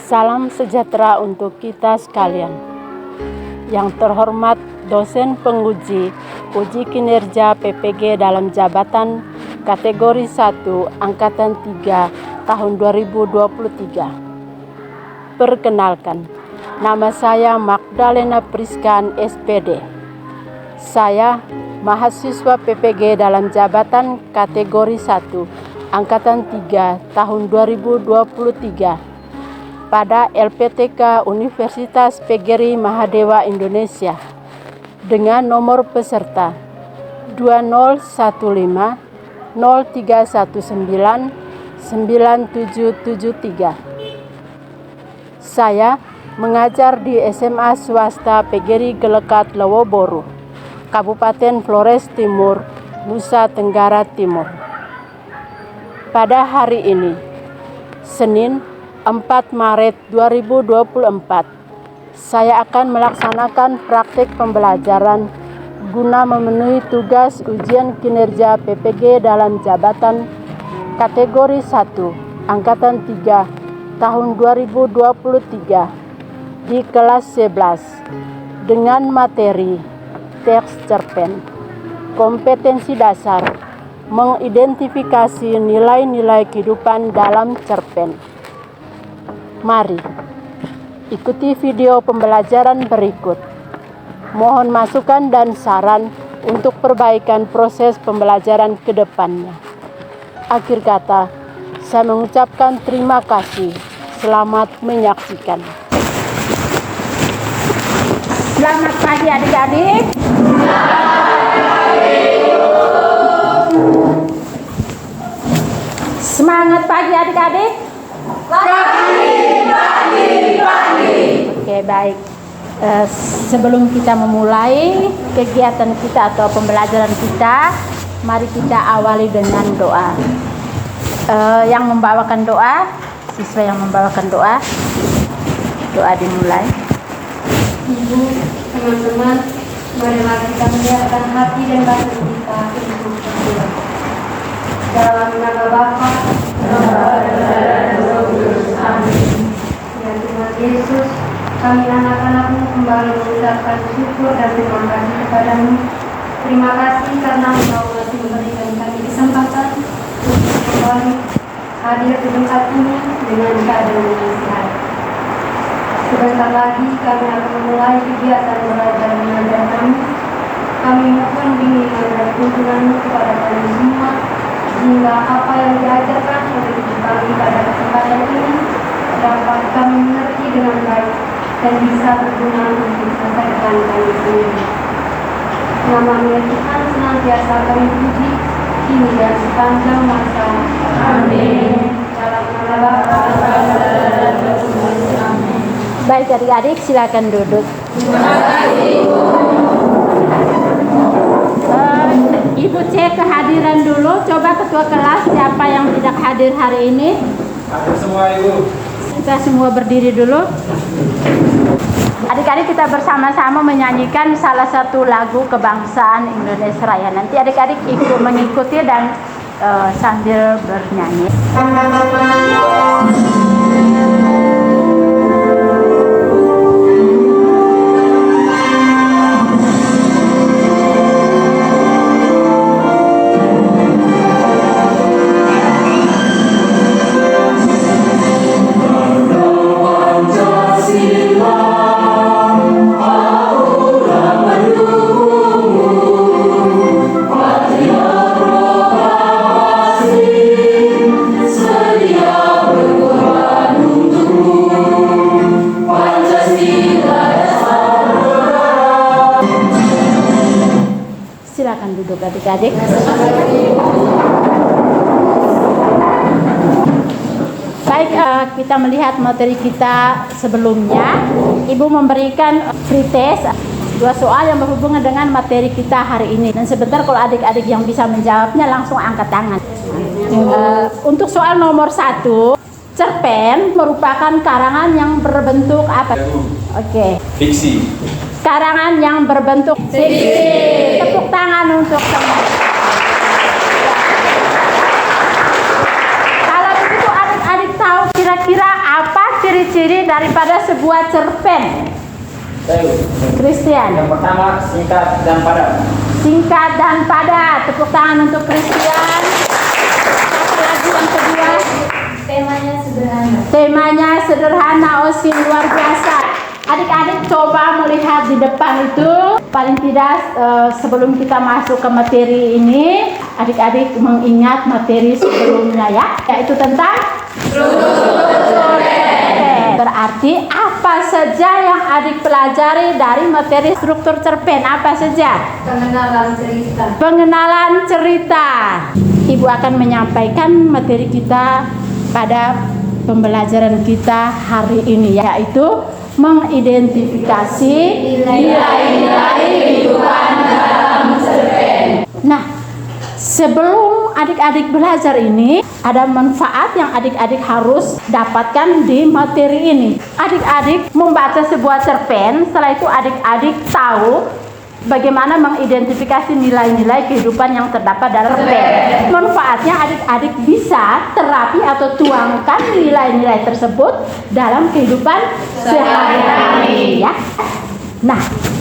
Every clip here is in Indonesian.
Salam sejahtera untuk kita sekalian. Yang terhormat dosen penguji uji kinerja PPG dalam jabatan kategori 1 Angkatan 3 tahun 2023. Perkenalkan, nama saya Magdalena Priskan SPD. Saya mahasiswa PPG dalam jabatan kategori 1 Angkatan 3 tahun 2023 pada LPTK Universitas PGRI Mahadewa Indonesia dengan nomor peserta 201503199773. Saya mengajar di SMA swasta PGRI Gelekat Lewoboru, Kabupaten Flores Timur, Nusa Tenggara Timur. Pada hari ini, Senin 4 Maret 2024, saya akan melaksanakan praktik pembelajaran guna memenuhi tugas ujian kinerja PPG dalam jabatan kategori 1 Angkatan 3 tahun 2023 di kelas 11 dengan materi teks cerpen, kompetensi dasar, mengidentifikasi nilai-nilai kehidupan dalam cerpen. Mari ikuti video pembelajaran berikut. Mohon masukan dan saran untuk perbaikan proses pembelajaran ke depannya. Akhir kata, saya mengucapkan terima kasih. Selamat menyaksikan. Selamat pagi adik-adik. Semangat pagi adik-adik. Oke, baik. Sebelum kita memulai kegiatan kita atau pembelajaran kita, mari kita awali dengan doa. Yang membawakan doa, siswa yang membawakan doa, doa dimulai. Ibu, teman-teman, marilah kita menyiapkan hati dan batin kita untuk berdoa. Dalam nama Bapa, dan Roh Kudus. Amin. Ya Tuhan Yesus, kami anak-anak-Mu kembali mengucapkan syukur dan terima kasih kepadamu. Terima kasih karena Engkau masih memberikan kami kesempatan untuk kembali hadir di tempat ini dengan keadaan yang sehat. Sebentar lagi kami akan memulai kegiatan belajar mengajar kami. Kami mohon bimbingan dan tuntunan-Mu kepada kami semua, sehingga apa yang diajarkan oleh Ibu kami pada kesempatan ini dapat kami mengerti dengan baik dan bisa berguna untuk masa depan kami sendiri. Nama-Mu Tuhan senantiasa kami puji, kini dan sepanjang masa. Amin. Dalam nama Bapa dan Roh Kudus. Amin. Baik adik-adik, silakan duduk. Terima kasih, Ibu. Ibu cek kehadiran dulu. Coba ketua kelas siapa yang tidak hadir hari ini? Hadir semua, Ibu. Kita semua berdiri dulu. Adik-adik, kita bersama-sama menyanyikan salah satu lagu kebangsaan Indonesia Raya. Nanti adik-adik ikut mengikuti dan sambil bernyanyi. Silakan duduk adik-adik. Baik, kita melihat materi kita sebelumnya. Ibu memberikan free test 2 soal yang berhubungan dengan materi kita hari ini. Dan sebentar kalau adik-adik yang bisa menjawabnya langsung angkat tangan. Untuk soal nomor 1, cerpen merupakan karangan yang berbentuk apa? Oke. Fiksi. Karangan yang berbentuk fiksi. Tepuk tangan untuk semua. Kalau begitu adik-adik tahu kira-kira apa ciri-ciri daripada sebuah cerpen? Christian. Yang pertama, singkat dan padat. Singkat dan padat. Tepuk tangan untuk Christian. Satu lagi yang kedua. Temanya sederhana. Temanya sederhana, Osin, luar biasa. Adik-adik coba melihat di depan itu. Paling tidak sebelum kita masuk ke materi ini, adik-adik mengingat materi sebelumnya ya, yaitu tentang struktur. Berarti apa saja yang adik pelajari dari materi struktur cerpen? Apa saja? Pengenalan cerita. Pengenalan cerita. Ibu akan menyampaikan materi kita pada pembelajaran kita hari ini, yaitu mengidentifikasi nilai-nilai kehidupan dalam cerpen. Nah, sebelum adik-adik belajar ini, ada manfaat yang adik-adik harus dapatkan di materi ini. Adik-adik membaca sebuah cerpen, setelah itu adik-adik tahu bagaimana mengidentifikasi nilai-nilai kehidupan yang terdapat dalam cerpen. Manfaatnya adik-adik bisa terapi atau tuangkan nilai-nilai tersebut dalam kehidupan sehari-hari ya. Nah,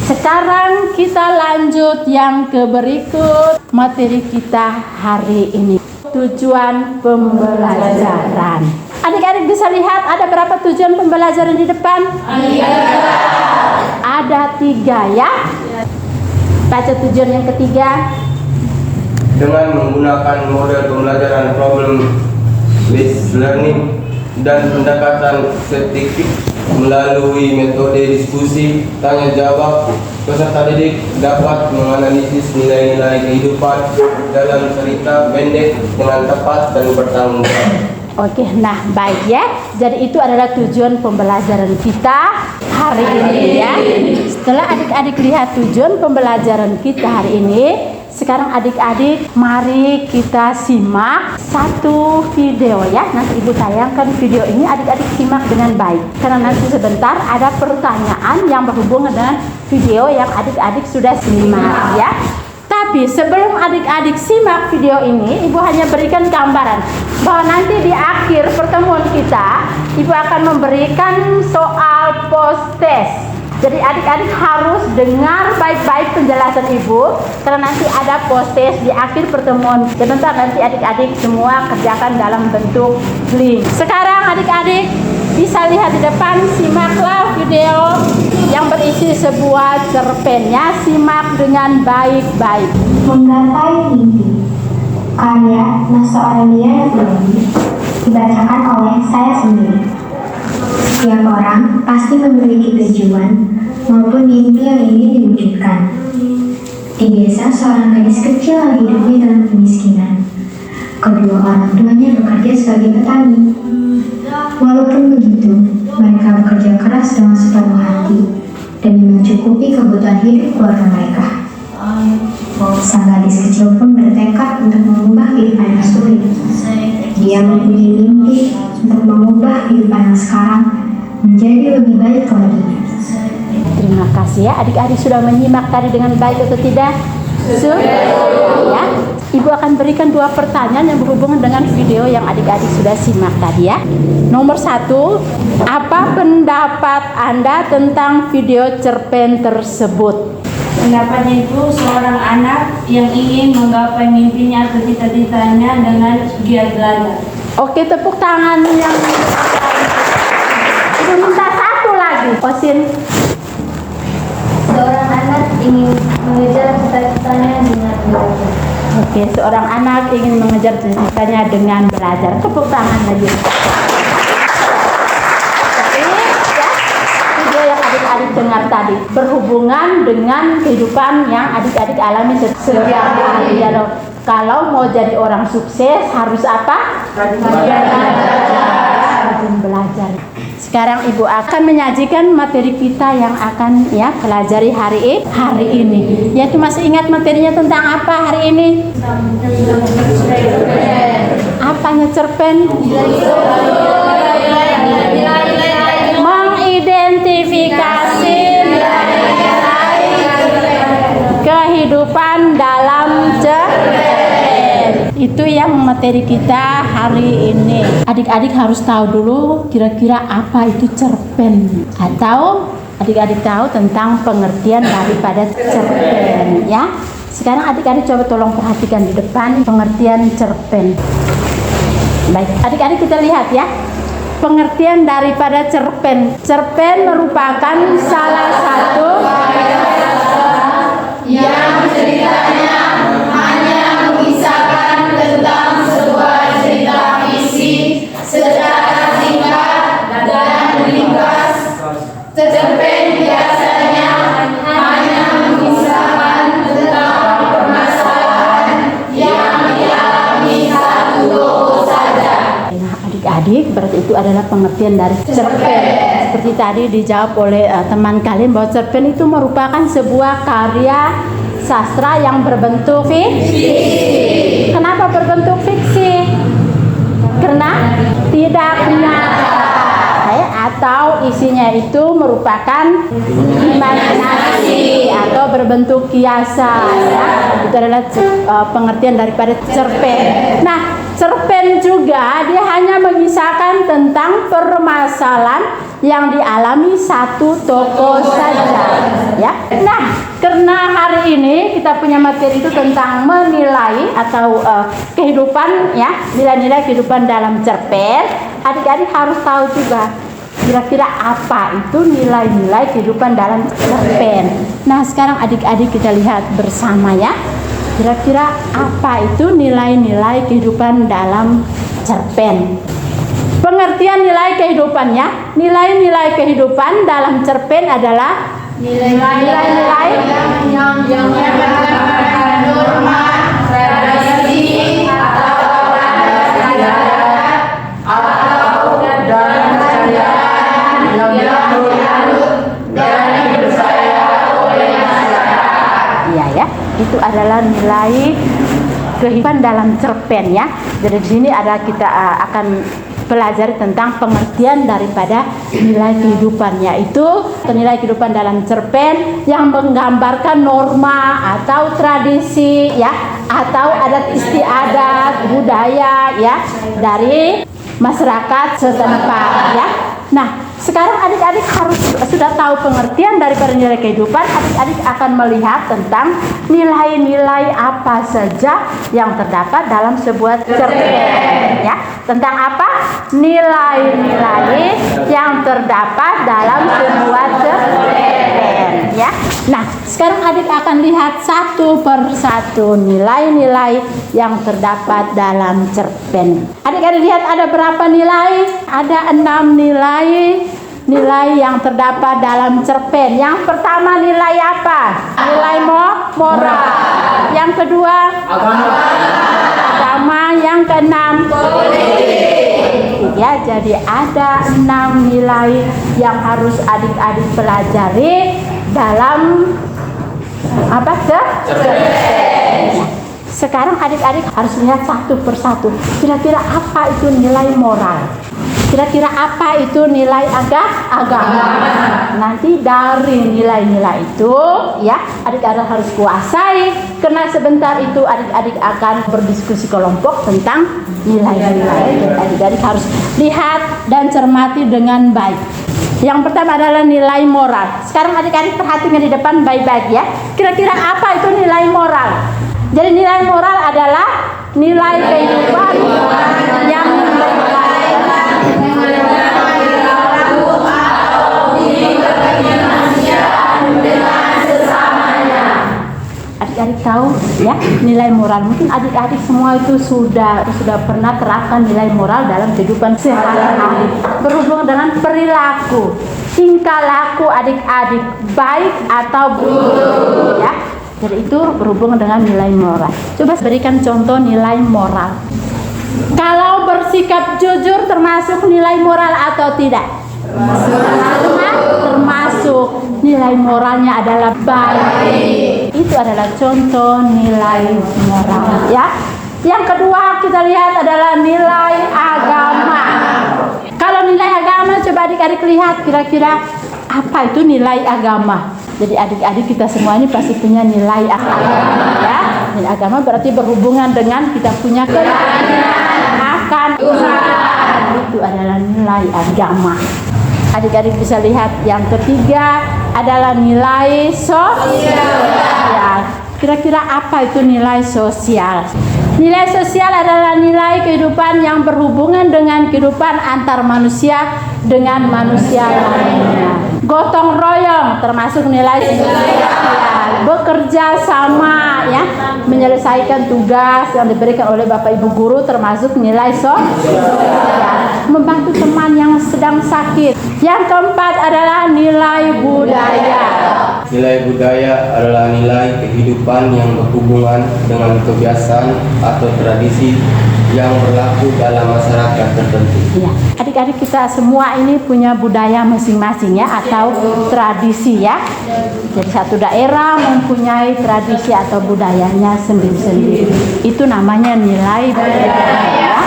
sekarang kita lanjut yang ke berikut materi kita hari ini. Tujuan pembelajaran. Adik-adik bisa lihat ada berapa tujuan pembelajaran di depan? Ada 3 ya. Baca tujuan yang ketiga. Dengan menggunakan model pembelajaran problem based learning dan pendekatan saintifik melalui metode diskusi tanya jawab, peserta didik dapat menganalisis nilai-nilai kehidupan dalam cerita pendek dengan tepat dan bertanggung jawab. Oke, nah baik ya. Jadi itu adalah tujuan pembelajaran kita hari ini ya. Setelah adik-adik lihat tujuan pembelajaran kita hari ini, sekarang adik-adik mari kita simak satu video ya. Nanti ibu tayangkan video ini, adik-adik simak dengan baik. Karena nanti sebentar ada pertanyaan yang berhubungan dengan video yang adik-adik sudah simak ya. Tapi sebelum adik-adik simak video ini, ibu hanya berikan gambaran bahwa nanti di akhir pertemuan kita, ibu akan memberikan soal post test. Jadi adik-adik harus dengar baik-baik penjelasan ibu, karena nanti ada post test di akhir pertemuan. Sebentar nanti adik-adik semua kerjakan dalam bentuk link. Sekarang adik-adik bisa lihat di depan, simaklah video yang berisi sebuah cerpennya, simak dengan baik-baik. Menggapai mimpi, karya Nasoaralia Naglobi, dibacakan oleh saya sendiri. Setiap orang pasti memiliki tujuan maupun mimpi yang ingin diwujudkan. Di desa, seorang gadis kecil yang hidupnya dalam kemiskinan. Kedua orang tuanya bekerja sebagai petani. Walaupun begitu, mereka bekerja keras dengan sepenuh hati demi mencukupi kebutuhan hidup keluarga mereka. Sang gadis kecil pun bertekad untuk mengubah kehidupan yang sulit. Dia mempunyai mimpi untuk mengubah kehidupan yang sekarang menjadi lebih baik lagi. Terima kasih ya, adik-adik sudah menyimak tadi dengan baik atau tidak? Sudah ya. Ibu akan berikan 2 pertanyaan yang berhubungan dengan video yang adik-adik sudah simak tadi ya. Nomor 1, apa pendapat Anda tentang video cerpen tersebut? Pendapatnya itu seorang anak yang ingin menggapai mimpinya atau cita-citanya dengan giat belajar. Oke, tepuk tangan yang ibu minta 1 lagi. Osin. Seorang anak ingin mengejar cita-citanya dengan belajar. Oke, seorang anak ingin mengejar cita-citanya dengan belajar. Tepuk tangan lagi. Jadi ya, video yang adik-adik dengar tadi berhubungan dengan kehidupan yang adik-adik alami setiap hari. Kalau mau jadi orang sukses harus apa? Rajin belajar. Sekarang ibu akan menyajikan materi kita yang akan ya pelajari hari ini. Yaitu masih ingat materinya tentang apa hari ini? Apanya cerpen? Mengidentifikasi nilai-nilai kehidupan dalam cerpen. Itu yang materi kita hari ini. Adik-adik harus tahu dulu kira-kira apa itu cerpen, atau adik-adik tahu tentang pengertian daripada cerpen ya. Sekarang adik-adik coba tolong perhatikan di depan pengertian cerpen. Baik, adik-adik kita lihat ya. Pengertian daripada cerpen. Cerpen merupakan salah satu yang ceritanya hanya mengisahkan tentang sebuah cerita fiksi secara singkat dan ringkas. Cerpen biasanya hanya mengisahkan tentang permasalahan yang dialami satu tokoh saja. Nah, adik-adik, berarti itu adalah pengertian dari cerpen. Seperti tadi dijawab oleh teman kalian bahwa cerpen itu merupakan sebuah karya sastra yang berbentuk fiksi. Kenapa berbentuk fiksi? Karena tidak nyata, atau isinya itu merupakan imajinasi atau berbentuk kiasan ya. Itu adalah pengertian daripada cerpen. Nah, cerpen juga dia hanya mengisahkan tentang permasalahan yang dialami satu tokoh saja ya. Nah, karena hari ini kita punya materi itu tentang menilai atau kehidupan ya, nilai-nilai kehidupan dalam cerpen, adik-adik harus tahu juga kira-kira apa itu nilai-nilai kehidupan dalam cerpen. Nah, sekarang adik-adik kita lihat bersama ya. Kira-kira apa itu nilai-nilai kehidupan dalam cerpen? Pengertian nilai kehidupannya, nilai-nilai kehidupan dalam cerpen adalah nilai-nilai yang berdasarkan norma, tradisi, atau adat istiadat atau dan kepercayaan yang dianut dan dipercaya oleh masyarakat. Iya ya, itu adalah nilai kehidupan dalam cerpen ya. Jadi di sini ada kita akan pelajari tentang pengertian daripada nilai kehidupan, yaitu nilai kehidupan dalam cerpen yang menggambarkan norma atau tradisi ya, atau adat istiadat budaya ya dari masyarakat setempat ya. Nah, sekarang adik-adik harus sudah tahu pengertian daripada nilai kehidupan. Adik-adik akan melihat tentang nilai-nilai apa saja yang terdapat dalam sebuah cerpen ya. Tentang apa? Nilai-nilai yang terdapat dalam sebuah cerpen ya. Nah, sekarang adik akan lihat satu persatu nilai-nilai yang terdapat dalam cerpen. Adik-adik lihat ada berapa nilai? Ada 6 nilai yang terdapat dalam cerpen. Yang pertama nilai apa? Nilai moral. Yang kedua agama. Yang keenam ya. Jadi ada 6 nilai yang harus adik-adik pelajari dalam apa cerpen. Sekarang adik-adik harus lihat satu persatu. Kira-kira apa itu nilai moral? Kira-kira apa itu nilai agama? Nanti dari nilai-nilai itu ya, adik-adik harus kuasai. Karena sebentar itu adik-adik akan berdiskusi kelompok tentang nilai-nilai. Jadi adik-adik harus lihat dan cermati dengan baik. Yang pertama adalah nilai moral. Sekarang adik-adik perhatikan di depan baik-baik ya. Kira-kira apa itu nilai moral? Jadi nilai moral adalah nilai kehidupan yang adik-adik tahu ya nilai moral. Mungkin adik-adik semua itu sudah pernah terapkan nilai moral dalam kehidupan sehari-hari, berhubungan dengan perilaku, tingkah laku adik-adik baik atau buruk ya. Jadi itu berhubungan dengan nilai moral. Coba berikan contoh nilai moral. Kalau bersikap jujur termasuk nilai moral atau tidak? Termasuk. Nilai moralnya adalah baik. Itu adalah contoh nilai moral ya. Yang kedua kita lihat adalah nilai agama. Kalau nilai agama coba adik-adik lihat kira-kira apa itu nilai agama. Jadi adik-adik kita semua ini pasti punya nilai agama ya. Nilai agama berarti berhubungan dengan kita punya keyakinan akan Tuhan. Itu adalah nilai agama. Adik-adik bisa lihat yang ketiga adalah nilai sosial. Kira-kira apa itu nilai sosial? Nilai sosial adalah nilai kehidupan yang berhubungan dengan kehidupan antar manusia dengan manusia lainnya. Gotong royong termasuk nilai sosial. Bekerja sama ya, menyelesaikan tugas yang diberikan oleh Bapak Ibu guru termasuk nilai sosial. Membantu teman yang sedang sakit. Yang keempat adalah nilai budaya. Nilai budaya adalah nilai kehidupan yang berhubungan dengan kebiasaan atau tradisi yang berlaku dalam masyarakat tertentu. Ya, adik-adik kita semua ini punya budaya masing-masing ya, atau tradisi ya. Jadi satu daerah mempunyai tradisi atau budayanya sendiri-sendiri. Itu namanya nilai budaya.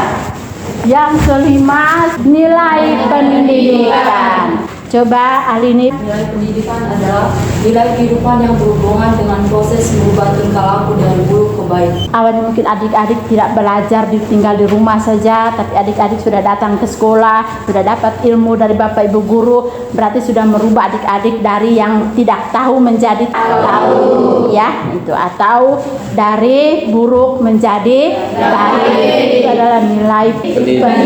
Yang kelima, nilai pendidikan. Coba Alini. Nilai pendidikan adalah nilai kehidupan yang berhubungan dengan proses merubah tingkah laku dari buruk ke baik. Awalnya mungkin adik-adik tidak belajar tinggal di rumah saja, tapi adik-adik sudah datang ke sekolah, sudah dapat ilmu dari Bapak Ibu guru, berarti sudah merubah adik-adik dari yang tidak tahu menjadi tahu, ya itu, atau dari buruk menjadi baik. Itu adalah nilai pendidikan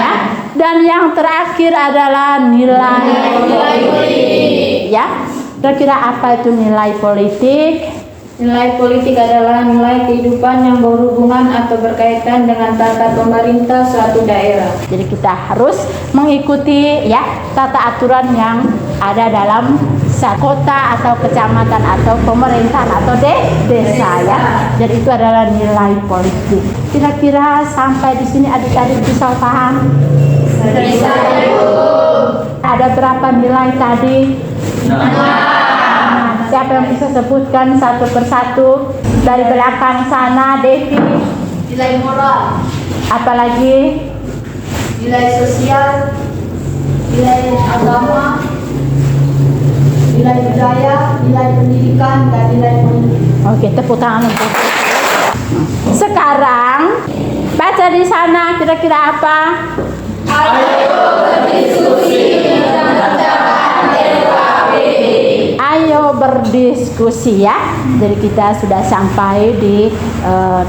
ya. Dan yang terakhir adalah nilai politik ya. Kira-kira apa itu nilai politik? Nilai politik adalah nilai kehidupan yang berhubungan atau berkaitan dengan tata pemerintah suatu daerah. Jadi kita harus mengikuti ya tata aturan yang ada dalam kota atau kecamatan atau pemerintahan atau desa ya. Jadi itu adalah nilai politik. Kira-kira sampai di sini adik-adik bisa paham? Bisa. Ada berapa nilai tadi? Siapa yang bisa sebutkan satu persatu dari belakang sana? Devi. Nilai moral, Apalagi? nilai sosial, nilai agama, nilai budaya, nilai pendidikan, dan nilai politik. Oke, tepuk tangan untuk. Sekarang baca di sana kira-kira apa? Ayo berdiskusi ya. Jadi kita sudah sampai di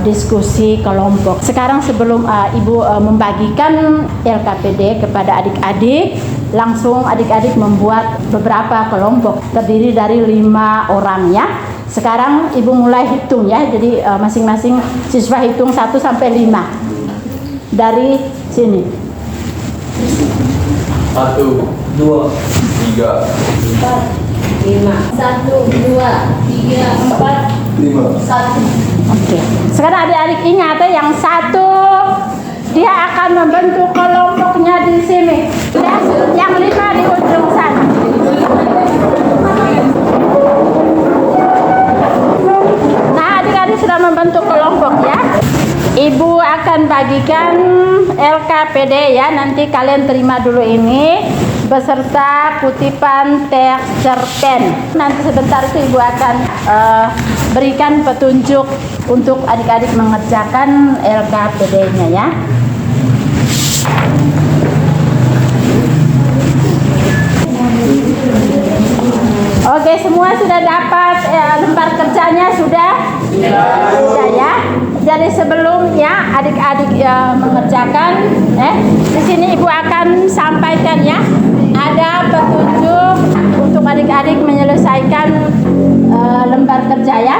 diskusi kelompok. Sekarang sebelum Ibu membagikan LKPD kepada adik-adik, langsung adik-adik membuat beberapa kelompok terdiri dari 5 orang ya. Sekarang Ibu mulai hitung ya. Jadi masing-masing siswa hitung 1 sampai 5 dari sini. 1, 2, 3, 5, 1, 2, 3, 4, 5. 1. Oke. Sekarang adik-adik ingat ya, yang satu dia akan membentuk kelompoknya di sini. Ya, yang 5 di ujung sana. Nah, adik-adik sudah membentuk kelompok ya. Ibu akan bagikan LKPD ya. Nanti kalian terima dulu ini beserta kutipan teks cerpen. Nanti sebentar itu Ibu akan berikan petunjuk untuk adik-adik mengerjakan LKPD-nya ya. Oke, semua sudah dapat lembar kerjanya sudah? Sudah ya. Jadi sebelumnya adik-adik mengerjakan, di sini Ibu akan sampaikan ya. Ada petunjuk untuk adik-adik menyelesaikan lembar kerja ya.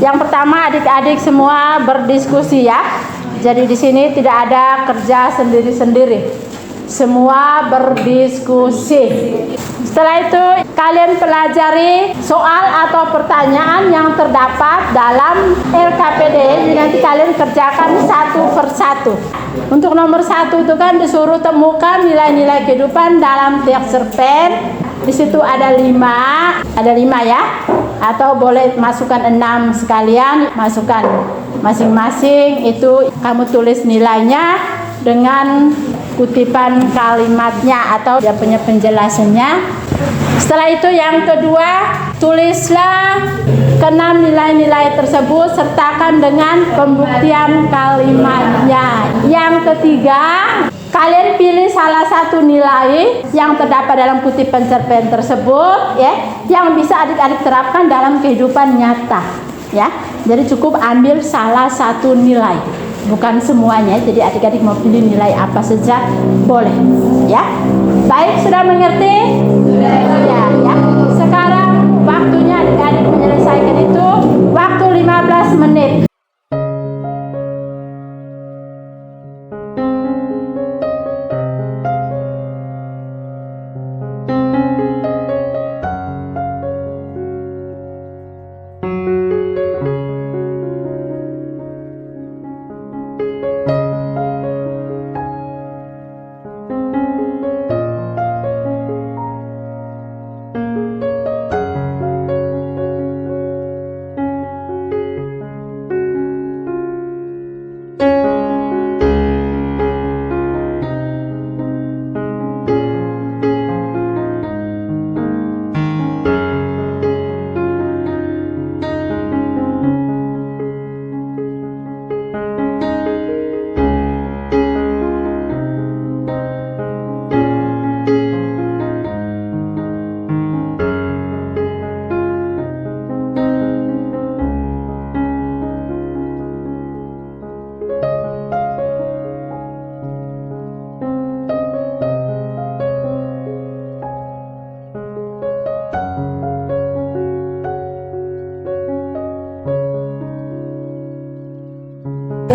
Yang pertama adik-adik semua berdiskusi ya. Jadi di sini tidak ada kerja sendiri-sendiri. Semua berdiskusi. Setelah itu kalian pelajari soal atau pertanyaan yang terdapat dalam LKPD. Jadi nanti kalian kerjakan satu persatu. Untuk nomor 1 itu kan disuruh temukan nilai-nilai kehidupan dalam teks cerpen. Di situ ada 5 ya. Atau boleh masukkan 6 sekalian. Masukkan masing-masing itu kamu tulis nilainya dengan kutipan kalimatnya atau dia punya penjelasannya. Setelah itu yang kedua, tulislah keenam nilai-nilai tersebut sertakan dengan pembuktian kalimatnya. Yang ketiga, kalian pilih salah satu nilai yang terdapat dalam kutipan cerpen tersebut ya, yang bisa adik-adik terapkan dalam kehidupan nyata ya. Jadi cukup ambil salah satu nilai, bukan semuanya. Jadi adik-adik mau pilih nilai apa saja boleh ya. Baik, sudah mengerti? Sudah ya, ya. Sekarang waktunya adik-adik menyelesaikan itu waktu 15 menit.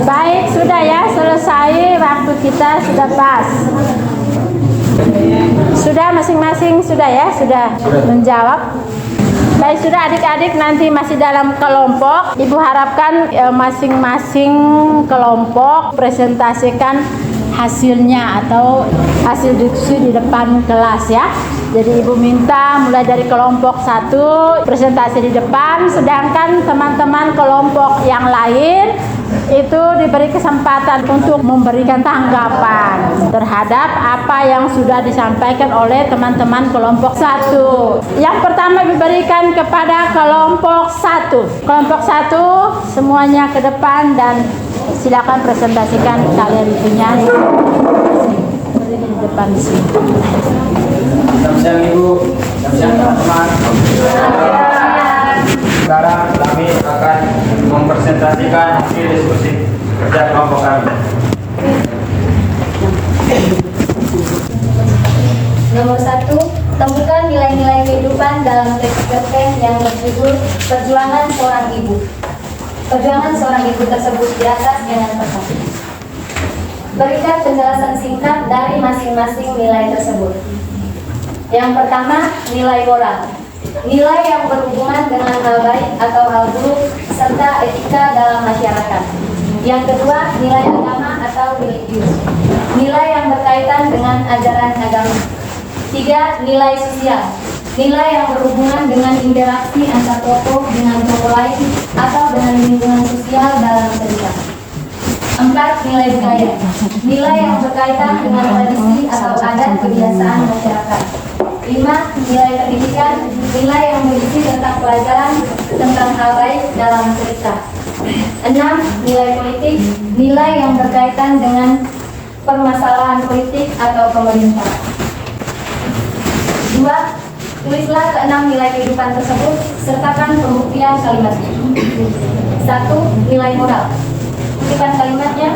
Baik, sudah ya, selesai, waktu kita sudah pas. Sudah masing-masing sudah ya, sudah menjawab. Baik, sudah adik-adik nanti masih dalam kelompok. Ibu harapkan masing-masing kelompok presentasikan hasilnya atau hasil diskusi di depan kelas ya. Jadi ibu minta mulai dari kelompok 1 presentasi di depan, sedangkan teman-teman kelompok yang lain itu diberi kesempatan untuk memberikan tanggapan terhadap apa yang sudah disampaikan oleh teman-teman kelompok 1. Yang pertama diberikan kepada kelompok 1. Kelompok 1 semuanya ke depan dan silakan presentasikan kalian punya di depan sini. Selamat siang Ibu, selamat siang teman-teman. Sekarang kami akan mempresentasikan hasil diskusi kerja kelompok kami. Nomor 1, temukan nilai-nilai kehidupan dalam teks cerpen yang berjudul Perjuangan Seorang Ibu. Perjuangan seorang ibu tersebut di atas dengan tepat. Berikan penjelasan singkat dari masing-masing nilai tersebut. Yang pertama, nilai moral. Nilai yang berhubungan dengan hal baik atau hal buruk serta etika dalam masyarakat. Yang kedua, nilai agama atau religius. Nilai yang berkaitan dengan ajaran agama. 3, nilai sosial. Nilai yang berhubungan dengan interaksi antar tokoh dengan tokoh lain atau dengan lingkungan sosial dalam cerita. 4, nilai budaya. Nilai yang berkaitan dengan tradisi atau adat kebiasaan masyarakat. 5, nilai pendidikan. Nilai yang berisi tentang pelajaran tentang hal baik dalam cerita. 6, nilai politik. Nilai yang berkaitan dengan permasalahan politik atau pemerintah. 2, tulislah ke-6 nilai kehidupan tersebut, sertakan pembuktian kalimatnya. 1, nilai moral. Kutipan kalimatnya,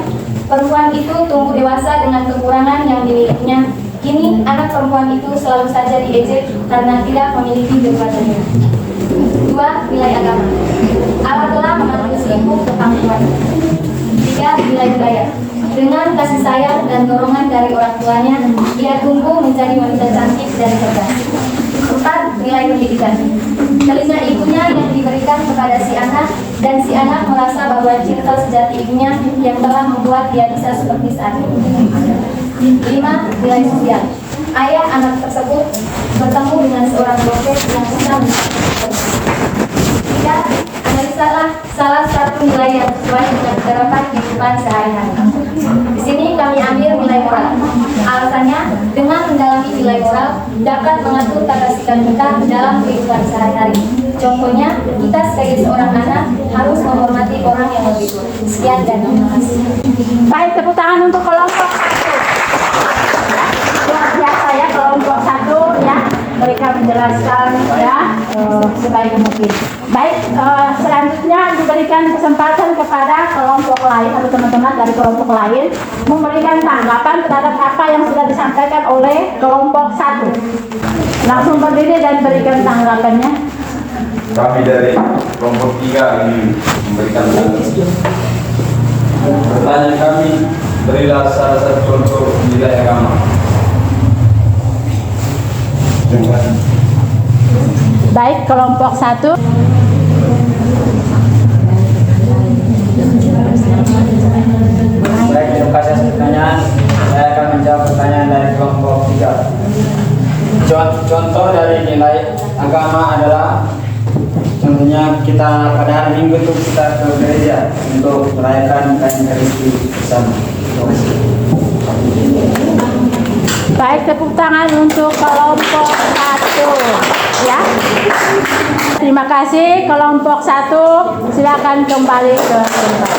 perempuan itu tumbuh dewasa dengan kekurangan yang dimilikinya. Kini anak perempuan itu selalu saja diejek karena tidak memiliki kekuatannya. 2, nilai agama. Allah telah memanggil ibu ke pangkuan. 3, nilai budaya. Dengan kasih sayang dan dorongan dari orang tuanya, dia tumbuh menjadi wanita cantik dan cerdas. 4, nilai pendidikan. Telinga ibunya yang diberikan kepada si anak, dan si anak merasa bahwa cinta sejati ibunya yang telah membuat dia bisa seperti saat ini. 5, nilai sosial. Ayah anak tersebut bertemu dengan seorang dokter yang bisa mencapai. 3, analisalah salah satu nilai yang sesuai dengan kehidupan sehari-hari. Di sini kami ambil nilai moral. Alasannya, dengan mendalami nilai moral dapat mengatur tata sikap kita dalam kehidupan sehari-hari. Contohnya, kita sebagai seorang anak harus menghormati orang yang lebih tua. Sekian dan terima kasih. Baik, tepuk tangan untuk kelompok 1. Luar biasa ya kelompok 1 ya. Mereka menjelaskan ya sebaik mungkin. Baik, selanjutnya diberikan kesempatan kepada kelompok lain atau teman-teman dari kelompok lain memberikan tanggapan terhadap apa yang sudah disampaikan oleh kelompok 1. Langsung berdiri dan berikan tanggapannya. Kami dari kelompok 3 ini memberikan pertanyaan kami, berilah salah satu contoh nilai agama. Baik, kelompok 1. Baik, terima kasih atas pertanyaan. Saya akan menjawab pertanyaan dari kelompok 3. Contoh dari nilai agama adalah contohnya kita pada hari Minggu itu kita ke gereja untuk merayakan Eucharistia bersama. Terima kasih. Baik, tepuk tangan untuk kelompok 1 ya. Terima kasih kelompok 1. Silakan kembali ke tempat.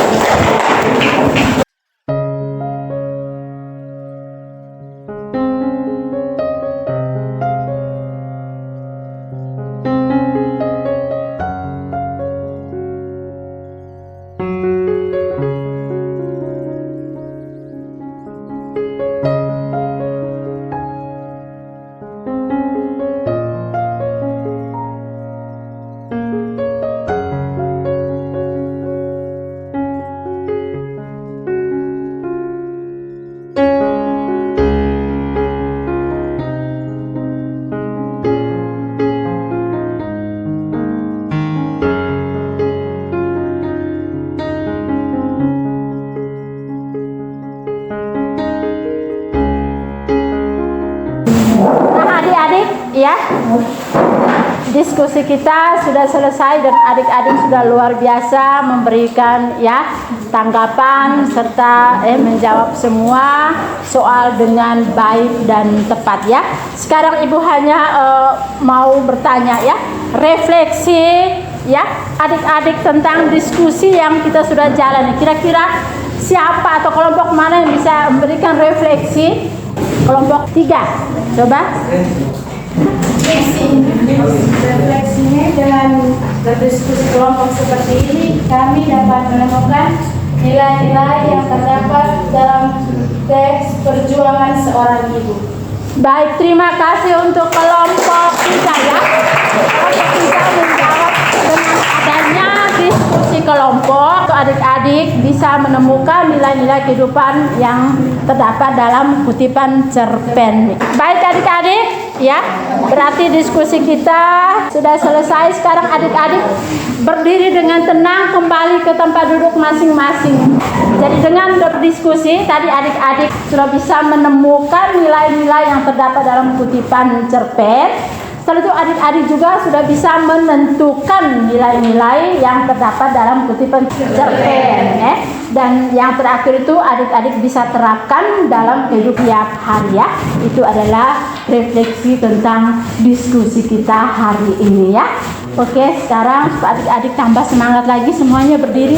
Ya, diskusi kita sudah selesai dan adik-adik sudah luar biasa memberikan ya tanggapan serta menjawab semua soal dengan baik dan tepat ya. Sekarang Ibu hanya mau bertanya ya, refleksi ya adik-adik tentang diskusi yang kita sudah jalani. Kira-kira siapa atau kelompok mana yang bisa memberikan refleksi? Kelompok 3, coba. Refleksinya dengan berdiskusi kelompok seperti ini, kami dapat menemukan nilai-nilai yang terdapat dalam teks perjuangan seorang ibu. Baik, terima kasih untuk kelompok 3 ya. Kelompok 3 menjawab dengan adanya diskusi kelompok, adik-adik bisa menemukan nilai-nilai kehidupan yang terdapat dalam kutipan cerpen. Baik adik-adik, ya, berarti diskusi kita sudah selesai. Sekarang adik-adik berdiri dengan tenang kembali ke tempat duduk masing-masing. Jadi dengan berdiskusi tadi adik-adik sudah bisa menemukan nilai-nilai yang terdapat dalam kutipan cerpen. Setelah itu adik-adik juga sudah bisa menentukan nilai-nilai yang terdapat dalam kutipan cerpen. Dan yang terakhir itu adik-adik bisa terapkan dalam kehidupan tiap hari ya. Itu adalah refleksi tentang diskusi kita hari ini ya. Oke, sekarang supaya adik-adik tambah semangat lagi semuanya berdiri.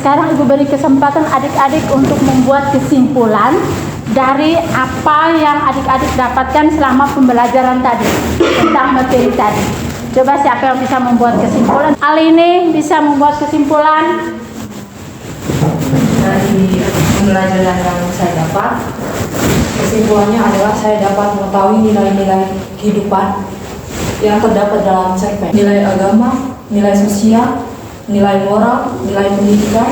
Sekarang Ibu beri kesempatan adik-adik untuk membuat kesimpulan dari apa yang adik-adik dapatkan selama pembelajaran tadi tentang materi tadi. Coba siapa yang bisa membuat kesimpulan? Alini bisa membuat kesimpulan? Dari pembelajaran yang saya dapat, kesimpulannya adalah saya dapat mengetahui nilai-nilai kehidupan yang terdapat dalam cerpen. Nilai agama, nilai sosial, nilai moral, nilai pendidikan,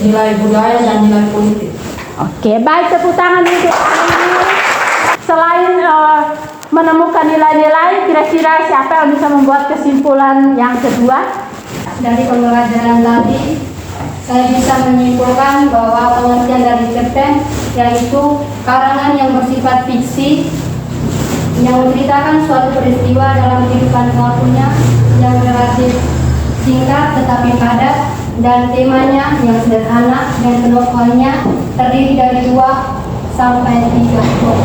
nilai budaya dan nilai politik. Oke, baik, tepuk tangan untuk ini. Selain menemukan nilai-nilai, kira-kira siapa yang bisa membuat kesimpulan yang kedua? Dari pembelajaran tadi, saya bisa menyimpulkan bahwa pengertian dari cerpen yaitu karangan yang bersifat fiksi yang menceritakan suatu peristiwa dalam kehidupan pelakunya yang relatif singkat tetapi padat, dan temanya yang sederhana dan penokohnya terdiri dari 2 sampai 3 tokoh.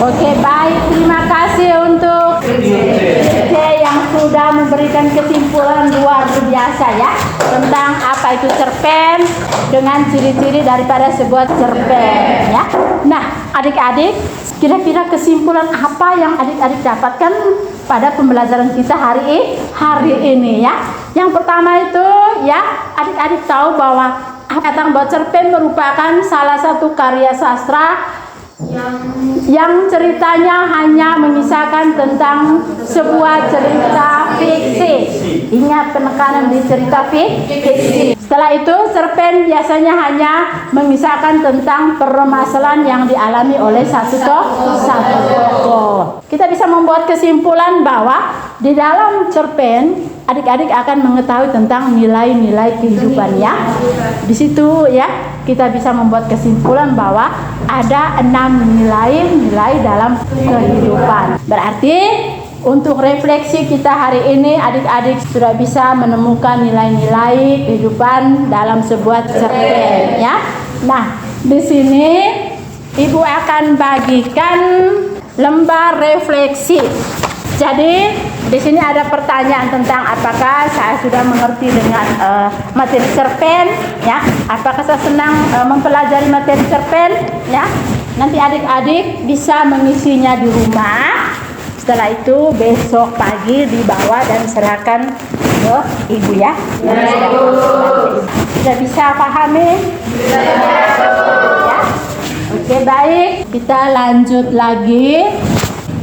Oke, baik, terima kasih untuk DJ yang sudah memberikan kesimpulan luar biasa ya tentang apa itu cerpen dengan ciri-ciri daripada sebuah cerpen ya. Nah, adik-adik, kira-kira kesimpulan apa yang adik-adik dapatkan pada pembelajaran kita hari ini ya. Yang pertama itu ya, adik-adik tahu bahwa tentang cerpen merupakan salah satu karya sastra yang ceritanya hanya mengisahkan tentang sebuah cerita fiksi. Ingat penekanan di cerita fiksi. Setelah itu, cerpen biasanya hanya mengisahkan tentang permasalahan yang dialami oleh satu tokoh. Kita bisa membuat kesimpulan bahwa di dalam cerpen adik-adik akan mengetahui tentang nilai-nilai kehidupannya. Di situ ya, kita bisa membuat kesimpulan bahwa ada 6 nilai dalam kehidupan. Berarti untuk refleksi kita hari ini, adik-adik sudah bisa menemukan nilai-nilai kehidupan dalam sebuah cerpen ya. Nah, di sini Ibu akan bagikan lembar refleksi. Jadi di sini ada pertanyaan tentang apakah saya sudah mengerti dengan materi cerpen, ya? Apakah saya senang mempelajari materi cerpen, ya? Nanti adik-adik bisa mengisinya di rumah. Setelah itu besok pagi dibawa dan serahkan ke Ibu ya. Sudah bisa pahami? Ya. Oke, baik. Kita lanjut lagi.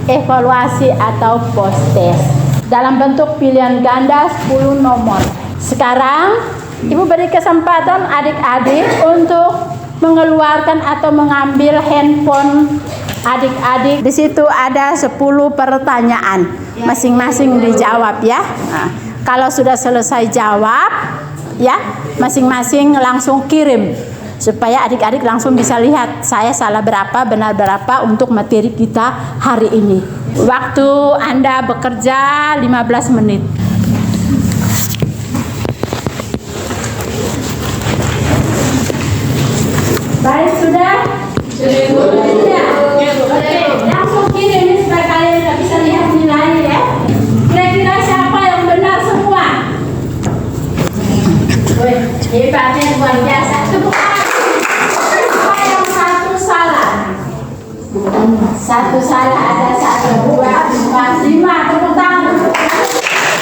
Evaluasi atau post test dalam bentuk pilihan ganda 10 nomor. Sekarang Ibu beri kesempatan adik-adik untuk mengeluarkan atau mengambil handphone adik-adik. Di situ ada 10 pertanyaan, masing-masing dijawab ya. Nah, kalau sudah selesai jawab ya, masing-masing langsung kirim supaya adik-adik langsung bisa lihat saya salah berapa, benar berapa untuk materi kita hari ini. Waktu Anda bekerja 15 menit. Baik, sudah? Sudah. Oke, langsung kirim supaya kalian bisa lihat nilai ya. Kira-kira siapa yang benar semua? Wih, hebatnya luar biasa. Tepuk tangan. Satu salah, ada 1, 2, 4, 5. Tepuk tangan.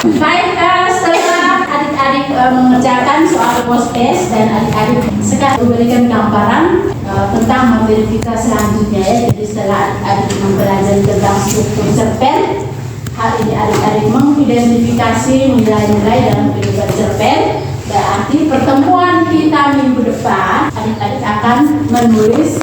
Baik, setelah adik-adik mengerjakan soal post test dan adik-adik sekarang memberikan gambaran tentang materi kita selanjutnya ya. Jadi setelah adik-adik mempelajari tentang struktur cerpen, hari ini adik-adik mengidentifikasi nilai-nilai dalam kehidupan cerpen. Berarti pertemuan kita minggu depan adik-adik akan menulis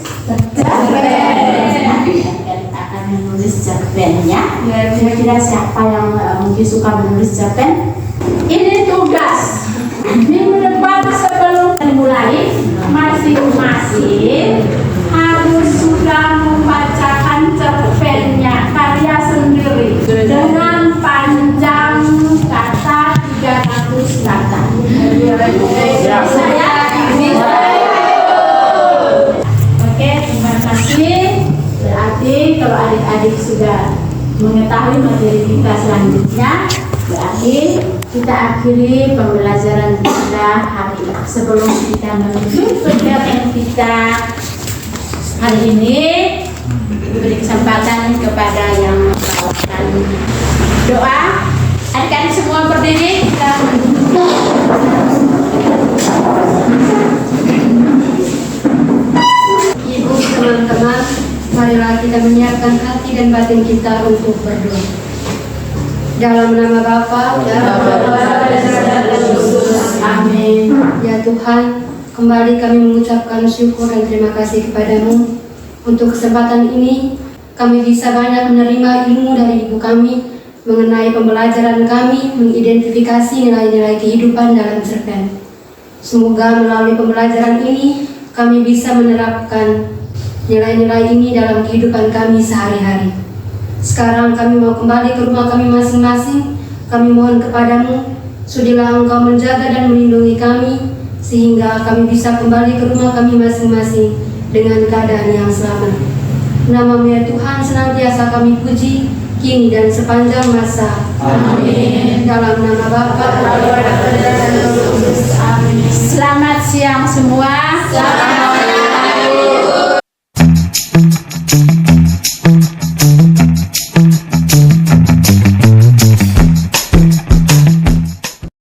cerpennya. Kira-kira siapa yang mungkin suka menulis cerpen? Ini tugas minggu depan sebelum dimulai, masing-masing harus sudah membacakan cerpennya karya sendiri dengan panjang kata 300 kata. Saya oke, terima kasih. Berarti kalau adik-adik sudah mengetahui materi kita selanjutnya, berarti kita akhiri pembelajaran kita hari ini. Sebelum kita menutup kegiatan kita hari ini, beri kesempatan kepada yang melakukan doa. Adik-adik semua berdiri, kita Ibu, teman-teman, marilah kita menyiapkan hati dan batin kita untuk berdoa. Dalam nama Bapa dan Putra dan Roh Kudus. Amin. Ya Tuhan, kembali kami mengucapkan syukur dan terima kasih kepadamu. Untuk kesempatan ini, kami bisa banyak menerima ilmu dari ibu kami mengenai pembelajaran kami mengidentifikasi nilai-nilai kehidupan dalam cerpen. Semoga melalui pembelajaran ini, kami bisa menerapkan nilai-nilai ini dalam kehidupan kami sehari-hari. Sekarang kami mau kembali ke rumah kami masing-masing. Kami mohon kepadamu, sudilah Engkau menjaga dan melindungi kami, sehingga kami bisa kembali ke rumah kami masing-masing dengan keadaan yang selamat. Nama-Mu ya Tuhan senantiasa kami puji, kini dan sepanjang masa. Amin. Dalam nama Bapa, dan Roh Kudus. Amin. Selamat siang semua.